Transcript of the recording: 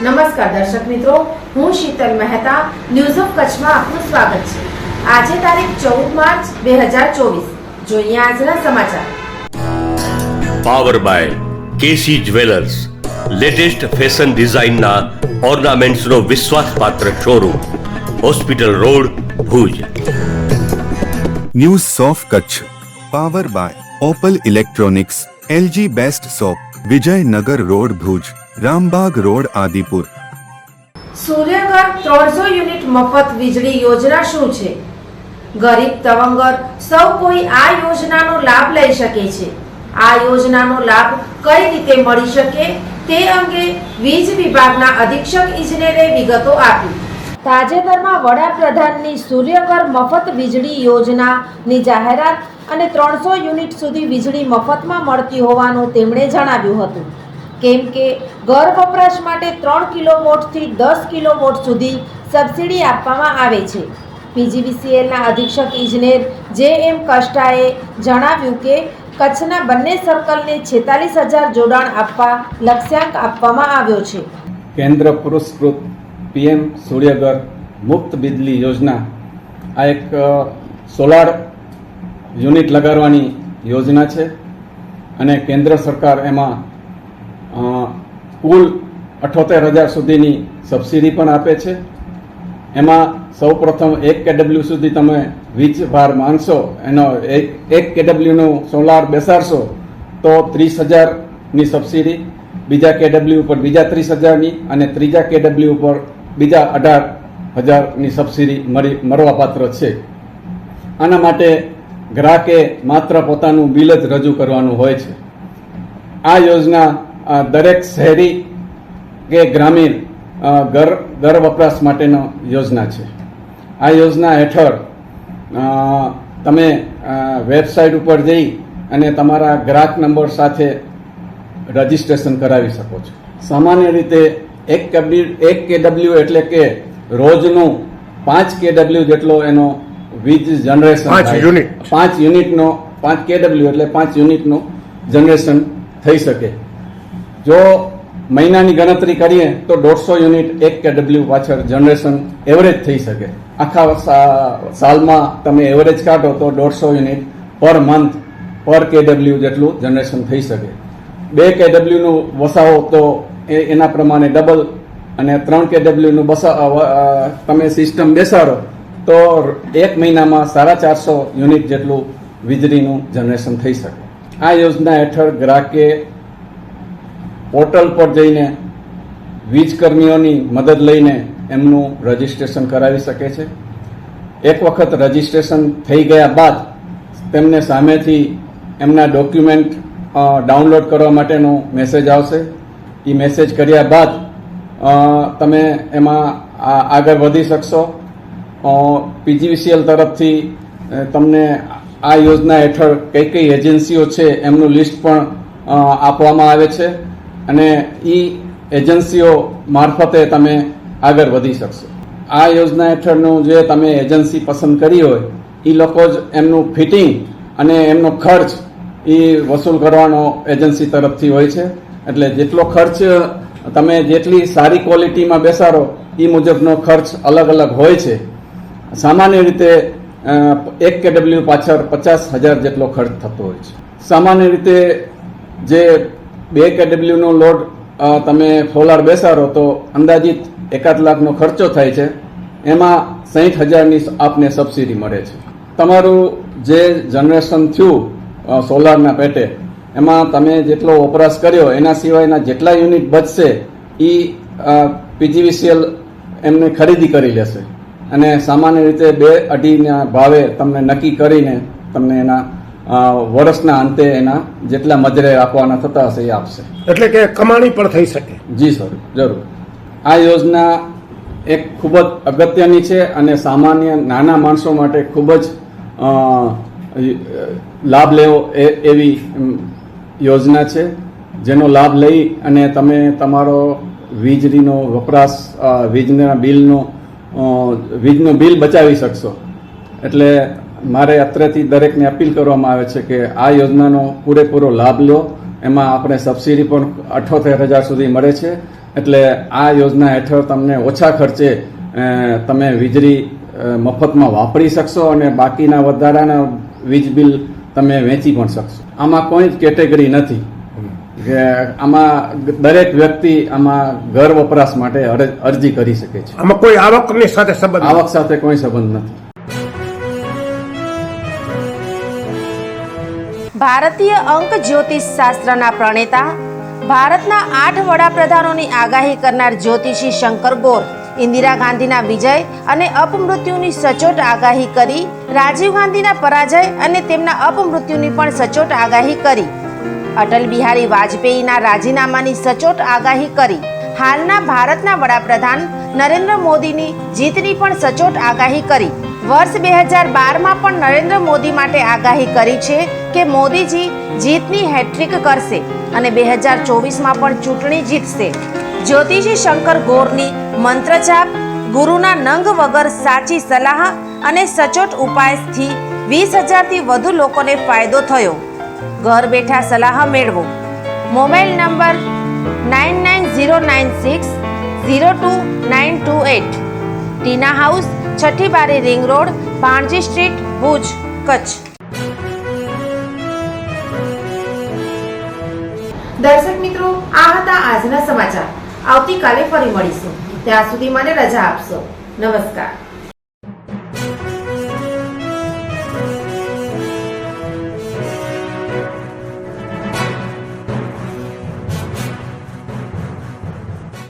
નમસ્કાર દર્શક મિત્રો, હું શીતલ મહેતા ન્યૂઝ ઓફ કચ્છમાં આપનું સ્વાગત છે। આજે તારીખ 14 માર્ચ 2024। જોઈએ આજના સમાચાર। Power by KC jewellers, latest fashion ડિઝાઇનના ઓર્નામેન્ટ્સનો વિશ્વાસપાત્ર showroom, hospital road, Bhuj. News of Kutch power by Opal electronics, LG best shop, Vijaynagar road, Bhuj, Rambagh road, Adipur. Suryaghar 300 unit મફત વીજળી યોજના શું છે? ગરીબ તવંગર સૌ કોઈ આ યોજનાનો લાભ લઈ શકે છે। આ યોજનાનો લાભ કઈ રીતે મળી શકે તે અંગે વીજ વિભાગના અધિક્ષક ઇજનેરે વિગતો આપી। તાજેતરમાં વડાપ્રધાનની સૂર્યઘર મફત વીજળી યોજનાની જાહેરાત અને 300 યુનિટ સુધી વીજળી મફતમાં મળતી હોવાનું તેમણે જણાવ્યું હતું। કેમ કે ઘર વપરાશ માટે 3 કિલોવોટથી 10 કિલોવોટ સુધી સબસિડી આપવામાં આવે છે। પીજીવીસીએલના અધિક્ષક ઇજનેર જે.એમ. કષ્ટાએ જણાવ્યું કે કચ્છના બંને સર્કલને 46,000 જોડાણ આપવા લક્ષ્યાંક આપવામાં આવ્યો છે। કેન્દ્ર પુરસ્કૃત પીએમ સૂર્યઘર મુક્ત બિજલી યોજના આ એક સોલાર યુનિટ લગાડવાની યોજના છે અને કેન્દ્ર સરકાર એમાં કુલ 78,000 સુધીની સબસિડી પણ આપે છે। એમાં સૌપ્રથમ 1 કેડબલ્યુ સુધી તમે વીજ ભાર માંગશો, એનો 1 કેડબલ્યુનું સોલાર બેસાડશો તો 30,000ની સબસિડી, બીજા કેડબલ્યુ ઉપર બીજા 30,000ની અને ત્રીજા કેડબલ્યુ ઉપર બીજા 18,000ની સબસિડી મળવાપાત્ર છે। આના માટે ગ્રાહકે માત્ર પોતાનું બિલ જ રજૂ કરવાનું હોય છે। આ યોજના દરેક શહેરી કે ગ્રામીણ ઘર વપરાશ માટેનો યોજના છે। આ યોજના હેઠળ તમે વેબસાઇટ ઉપર જઈ અને તમારા ગ્રાહક નંબર સાથે રજીસ્ટ્રેશન કરાવી શકો છો। સામાન્ય રીતે 1 કેડબલ્યુ એટલે કે રોજનું 5 કેડબલ્યુ જેટલો એનો વીજ જનરેશન, 5 યુનિટનો 5 કેડબલ્યુ એટલે 5 યુનિટનું જનરેશન થઈ શકે। જો મહિનાની ગણતરી કરીએ તો 150 યુનિટ 1 કેડબલ્યુ પાછળ જનરેશન એવરેજ થઈ શકે। આખા સાલમાં તમે એવરેજ કાઢો તો 150 યુનિટ પર મંથ પર કેડબલ્યુ જેટલું જનરેશન થઈ શકે। 2 કેડબલ્યુનું વસાવો તો એના પ્રમાણે ડબલ, અને 3 કેડબલ્યુનું તમે સિસ્ટમ બેસાડો તો એક મહિનામાં 450 યુનિટ જેટલું વીજળીનું જનરેશન થઈ શકે। આ યોજના હેઠળ ગ્રાહકે પોર્ટલ પર જઈને વીજ કર્મીઓની મદદ લઈને એમનું રજીસ્ટ્રેશન કરાવી શકે છે। એક વખત રજીસ્ટ્રેશન થઈ ગયા બાદ તેમને સામેથી એમના ડોક્યુમેન્ટ ડાઉનલોડ કરવા માટેનો મેસેજ આવશે। એ મેસેજ કર્યા બાદ તમે એમાં આગળ વધી શકશો। પીજીવીસીએલ તરફથી તમને આ યોજના હેઠળ કઈ કઈ એજન્સીઓ છે એમનું લિસ્ટ પણ આપવામાં આવે છે અને એ એજન્સીઓ મારફતે તમે આગળ વધી શકશો। આ યોજના હેઠળનું જે તમે એજન્સી પસંદ કરી હોય એ લોકો જ એમનું ફિટિંગ અને એમનો ખર્ચ એ વસૂલ કરવાનો એજન્સી તરફથી હોય છે। એટલે જેટલો ખર્ચ તમે જેટલી સારી ક્વોલિટીમાં બેસાડો એ મુજબનો ખર્ચ અલગ અલગ હોય છે। સામાન્ય રીતે 1 કેડબલ્યુ પાછળ 50,000 જેટલો ખર્ચ થતો હોય છે। સામાન્ય રીતે જે 2 કેડબલ્યુનો લોડ તમે સોલાર બેસાડો તો અંદાજિત 1 લાખનો ખર્ચો થાય છે। એમાં 60,000ની આપને સબસિડી મળે છે। તમારું જે જનરેશન થયું સોલારના પેટે એમાં તમે જેટલો વપરાશ કર્યો એના સિવાયના જેટલા યુનિટ બચશે એ પીજીવીસીએલ એમને ખરીદી કરી લેશે અને સામાન્ય રીતે 2-2.5ના ભાવે તમને નક્કી કરીને તમને એના વર્ષના અંતે એના જેટલા મજરે આપવાના થતા હશે એ આપશે। એટલે કે કમાણી પણ થઈ શકે। જી સર, જરૂર। આ યોજના એક ખૂબ જ અગત્યની છે અને સામાન્ય નાના માણસો માટે ખૂબ જ લાભ લેવો એવી યોજના છે, જેનો લાભ લઈ અને તમે તમારો વીજળીનો વપરાશ, વીજના વીજનું બિલ બચાવી શકશો। એટલે મારે અત્રેથી દરેકને અપીલ કરવામાં આવે છે કે આ યોજનાનો પૂરેપૂરો લાભ લો। એમાં આપણે સબસિડી પણ 78,000 સુધી મળે છે એટલે આ યોજના હેઠળ તમને ઓછા ખર્ચે તમે વીજળી મફતમાં વાપરી શકશો અને બાકીના વધારાના વીજ બિલ તમે વેચી પણ શકશો. આમાં કોઈ જ કેટેગરી નથી કે આમાં દરેક વ્યક્તિ આમાં ઘર વપરાશ માટે અરજી કરી શકે છે. આમાં કોઈ આવકની સાથે સંબંધ આવક સાથે કોઈ સંબંધ નથી. ભારતીય અંક જ્યોતિષ શાસ્ત્રના પ્રણેતા, ભારતના 8 વડાપ્રધાનોની આગાહી કરનાર જ્યોતિષી શંકર ગોર ઇન્દિરા ગાંધીના વિજય અને અપમૃત્યુની સચોટ આગાહી કરી, રાજીવ ગાંધીના પરાજય અને તેમના અપમૃત્યુની પણ સચોટ આગાહી કરી, અટલ બિહારી વાજપેયીના રાજીનામાની સચોટ આગાહી કરી, હાલના ભારતના વડાપ્રધાન નરેન્દ્ર મોદીની જીતની પણ સચોટ આગાહી કરી. વર્ષ 2012માં પણ નરેન્દ્ર મોદી માટે આગાહી કરી છે કે મોદીજી જીતની હેટ્રિક કરશે અને 2024માં પણ ચૂંટણી જીતશે. જ્યોતિષી શંકર ગોરની મંત્રજાપ, ગુરુના નંગ વગર સાચી સલાહ અને સચોટ ઉપાયથી 20,000થી વધુ લોકોને ફાયદો થયો. ઘર બેઠા સલાહ મેળવો. Mobile number 9909602928. ટીના હાઉસ, છઠ્ઠી બારી ring road, Bhanji street, Bhuj, Kutch. દર્શક મિત્રો, આ હતા આજના સમાચાર. આવતીકાલે ફરી મળીશું. ત્યાં સુધી મને રજા આપશો. નમસ્કાર.